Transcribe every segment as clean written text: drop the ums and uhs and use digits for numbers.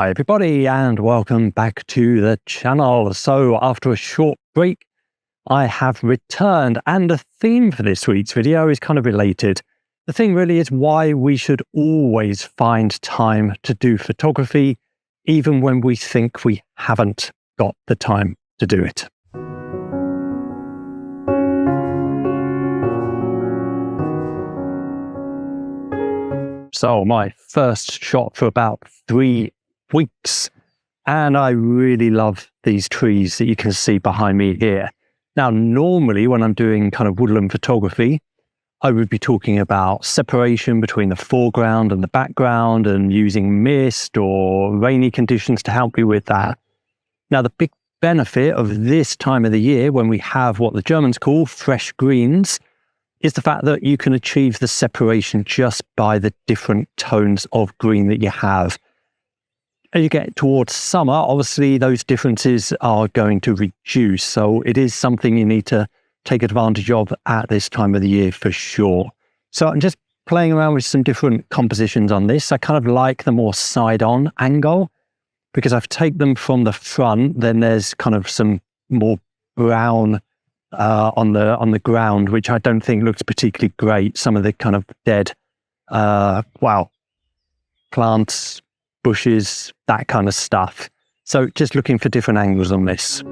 Hi everybody and welcome back to the channel. So after a short break, I have returned, and the theme for this week's video is kind of related. The thing really is why we should always find time to do photography, even when we think we haven't got the time to do it. So my first shot for about 3 weeks, and I really love these trees that you can see behind me here. Now, normally when I'm doing kind of woodland photography, I would be talking about separation between the foreground and the background and using mist or rainy conditions to help me with that. Now, the big benefit of this time of the year when we have what the Germans call fresh greens is the fact that you can achieve the separation just by the different tones of green that you have. As you get towards summer, obviously those differences are going to reduce. So it is something you need to take advantage of at this time of the year for sure. So I'm just playing around with some different compositions on this. I kind of like the more side-on angle because I've taken them from the front. Then there's kind of some more brown on the ground, which I don't think looks particularly great. Some of the kind of dead, plants, bushes, that kind of stuff. So just looking for different angles on this.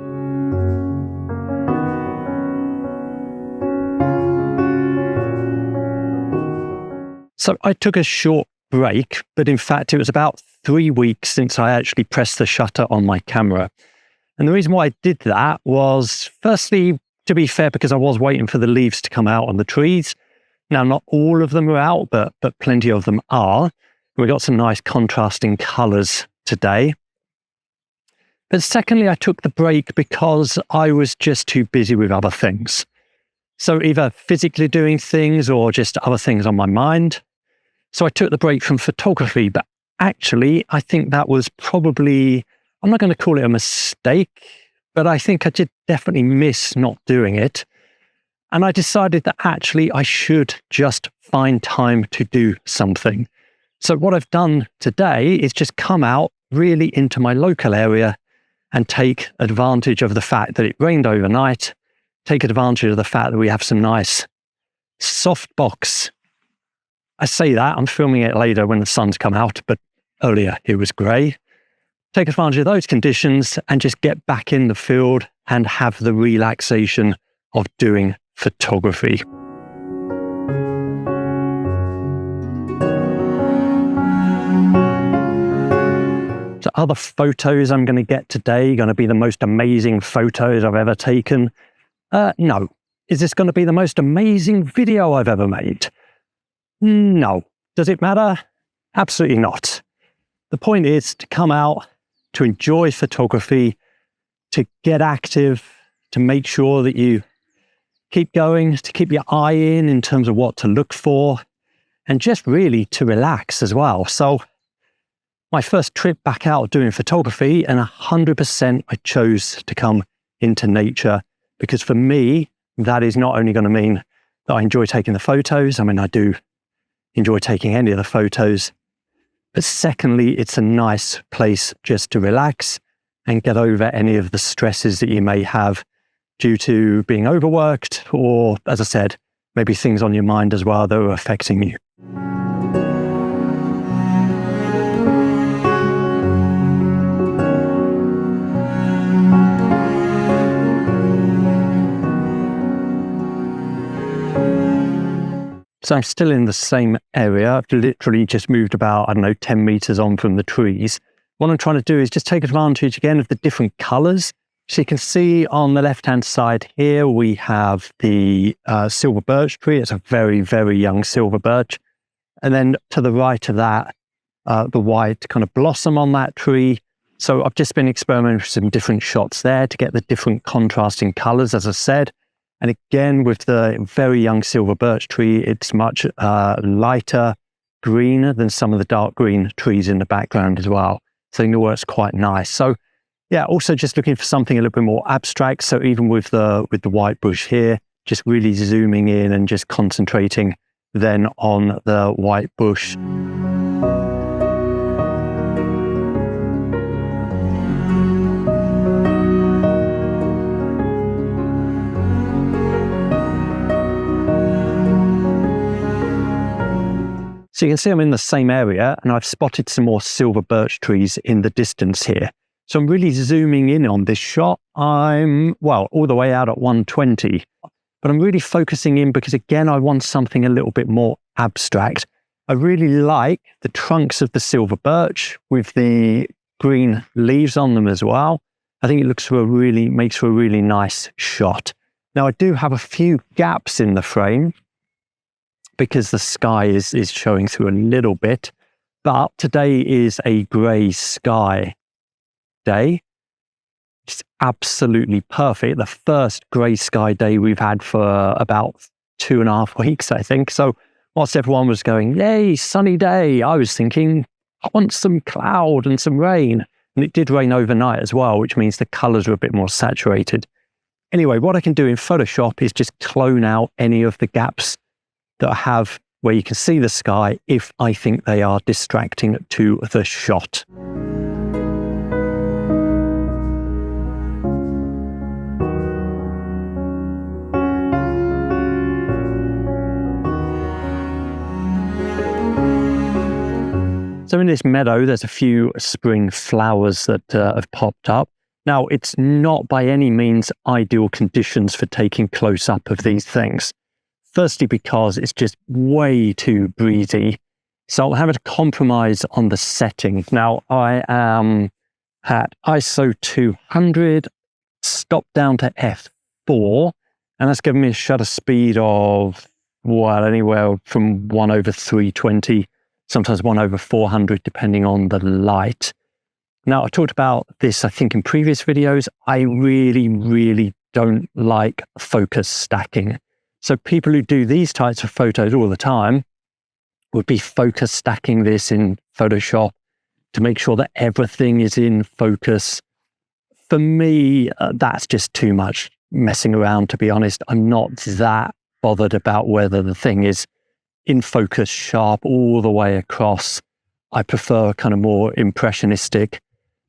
So I took a short break, but in fact it was about 3 weeks since I actually pressed the shutter on my camera. And the reason why I did that was, firstly, to be fair, because I was waiting for the leaves to come out on the trees. Now, not all of them are out, but plenty of them are. We got some nice contrasting colours today. But secondly, I took the break because I was just too busy with other things. So either physically doing things or just other things on my mind. So I took the break from photography, but actually I think that was probably, I'm not going to call it a mistake, but I think I did definitely miss not doing it. And I decided that actually I should just find time to do something. So what I've done today is just come out really into my local area and take advantage of the fact that it rained overnight, take advantage of the fact that we have some nice soft box. I say that, I'm filming it later when the sun's come out, but earlier it was grey. Take advantage of those conditions and just get back in the field and have the relaxation of doing photography. So other photos I'm going to get today are going to be the most amazing photos I've ever taken. No. Is this going to be the most amazing video I've ever made? No. Does it matter? Absolutely not. The point is to come out, to enjoy photography, to get active, to make sure that you keep going, to keep your eye in terms of what to look for, and just really to relax as well. So my first trip back out doing photography, and 100% I chose to come into nature because for me, that is not only going to mean that I enjoy taking the photos. I mean, I do enjoy taking any of the photos. But secondly, it's a nice place just to relax and get over any of the stresses that you may have due to being overworked or, as I said, maybe things on your mind as well that are affecting you. So I'm still in the same area. I've literally just moved about, 10 meters on from the trees. What I'm trying to do is just take advantage again of the different colors. So you can see on the left-hand side here, we have the silver birch tree. It's a very, very young silver birch. And then to the right of that, the white kind of blossom on that tree. So I've just been experimenting with some different shots there to get the different contrasting colors, as I said. And again, with the very young silver birch tree, it's much lighter green than some of the dark green trees in the background as well. So it works quite nice. So yeah, also just looking for something a little bit more abstract. So even with the white bush here, just really zooming in and just concentrating then on the white bush. So you can see I'm in the same area and I've spotted some more silver birch trees in the distance here. So I'm really zooming in on this shot. I'm, well, all the way out at 120, but I'm really focusing in because again, I want something a little bit more abstract. I really like the trunks of the silver birch with the green leaves on them as well. I think it makes for a really nice shot. Now I do have a few gaps in the frame because the sky is showing through a little bit, but today is a grey sky day. It's absolutely perfect. The first grey sky day we've had for about 2.5 weeks, I think. So whilst everyone was going, yay, sunny day, I was thinking, I want some cloud and some rain. And it did rain overnight as well, which means the colours are a bit more saturated. Anyway, what I can do in Photoshop is just clone out any of the gaps that I have where you can see the sky if I think they are distracting to the shot. So in this meadow, there's a few spring flowers that have popped up. Now, it's not by any means ideal conditions for taking close-up of these things. Firstly, because it's just way too breezy. So I'll have to compromise on the setting. Now, I am at ISO 200, stopped down to f4, and that's given me a shutter speed of, well, anywhere from 1/320, sometimes 1/400, depending on the light. Now, I talked about this, I think, in previous videos. I really don't like focus stacking. So people who do these types of photos all the time would be focus stacking this in Photoshop to make sure that everything is in focus. For me, that's just too much messing around, to be honest. I'm not that bothered about whether the thing is in focus sharp all the way across. I prefer kind of more impressionistic.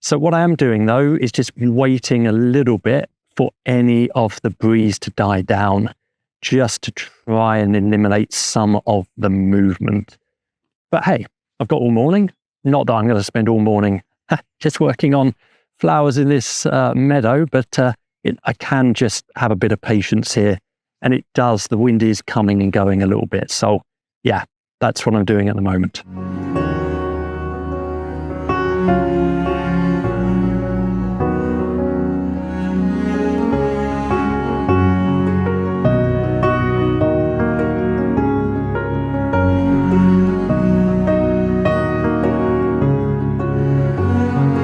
So what I am doing though is just waiting a little bit for any of the breeze to die down, just to try and eliminate some of the movement. But hey, I've got all morning. Not that I'm going to spend all morning just working on flowers in this meadow, but I can just have a bit of patience here. And it does, the wind is coming and going a little bit. So yeah, that's what I'm doing at the moment.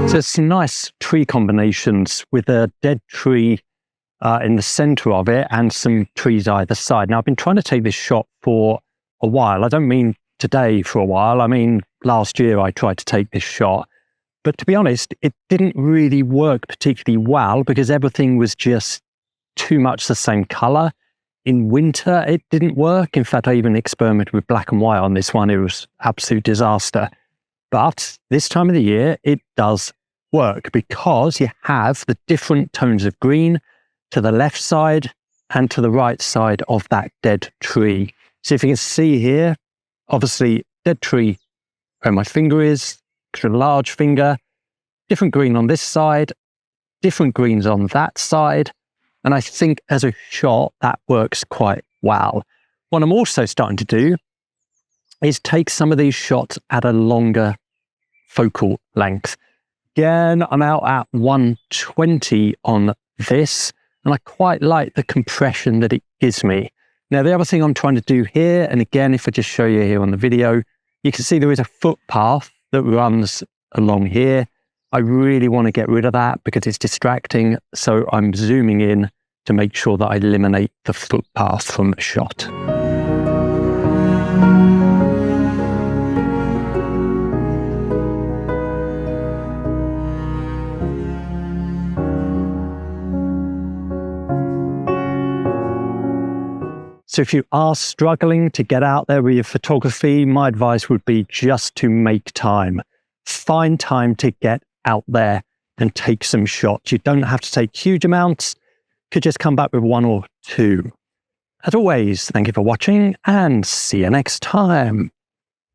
So some nice tree combinations with a dead tree in the center of it and some trees either side. Now, I've been trying to take this shot for a while. I don't mean today for a while. I mean, last year I tried to take this shot. But to be honest, it didn't really work particularly well because everything was just too much the same color. In winter, it didn't work. In fact, I even experimented with black and white on this one. It was absolute disaster. But this time of the year, it does work because you have the different tones of green to the left side and to the right side of that dead tree. So if you can see here, obviously dead tree where my finger is, extra large finger, different green on this side, different greens on that side. And I think as a shot, that works quite well. What I'm also starting to do is take some of these shots at a longer focal length. Again, I'm out at 120 on this, and I quite like the compression that it gives me. Now, the other thing I'm trying to do here, and again, if I just show you here on the video, you can see there is a footpath that runs along here. I really want to get rid of that because it's distracting. So I'm zooming in to make sure that I eliminate the footpath from the shot. So if you are struggling to get out there with your photography, my advice would be just to make time. Find time to get out there and take some shots. You don't have to take huge amounts. Could just come back with 1 or 2. As always, thank you for watching and see you next time.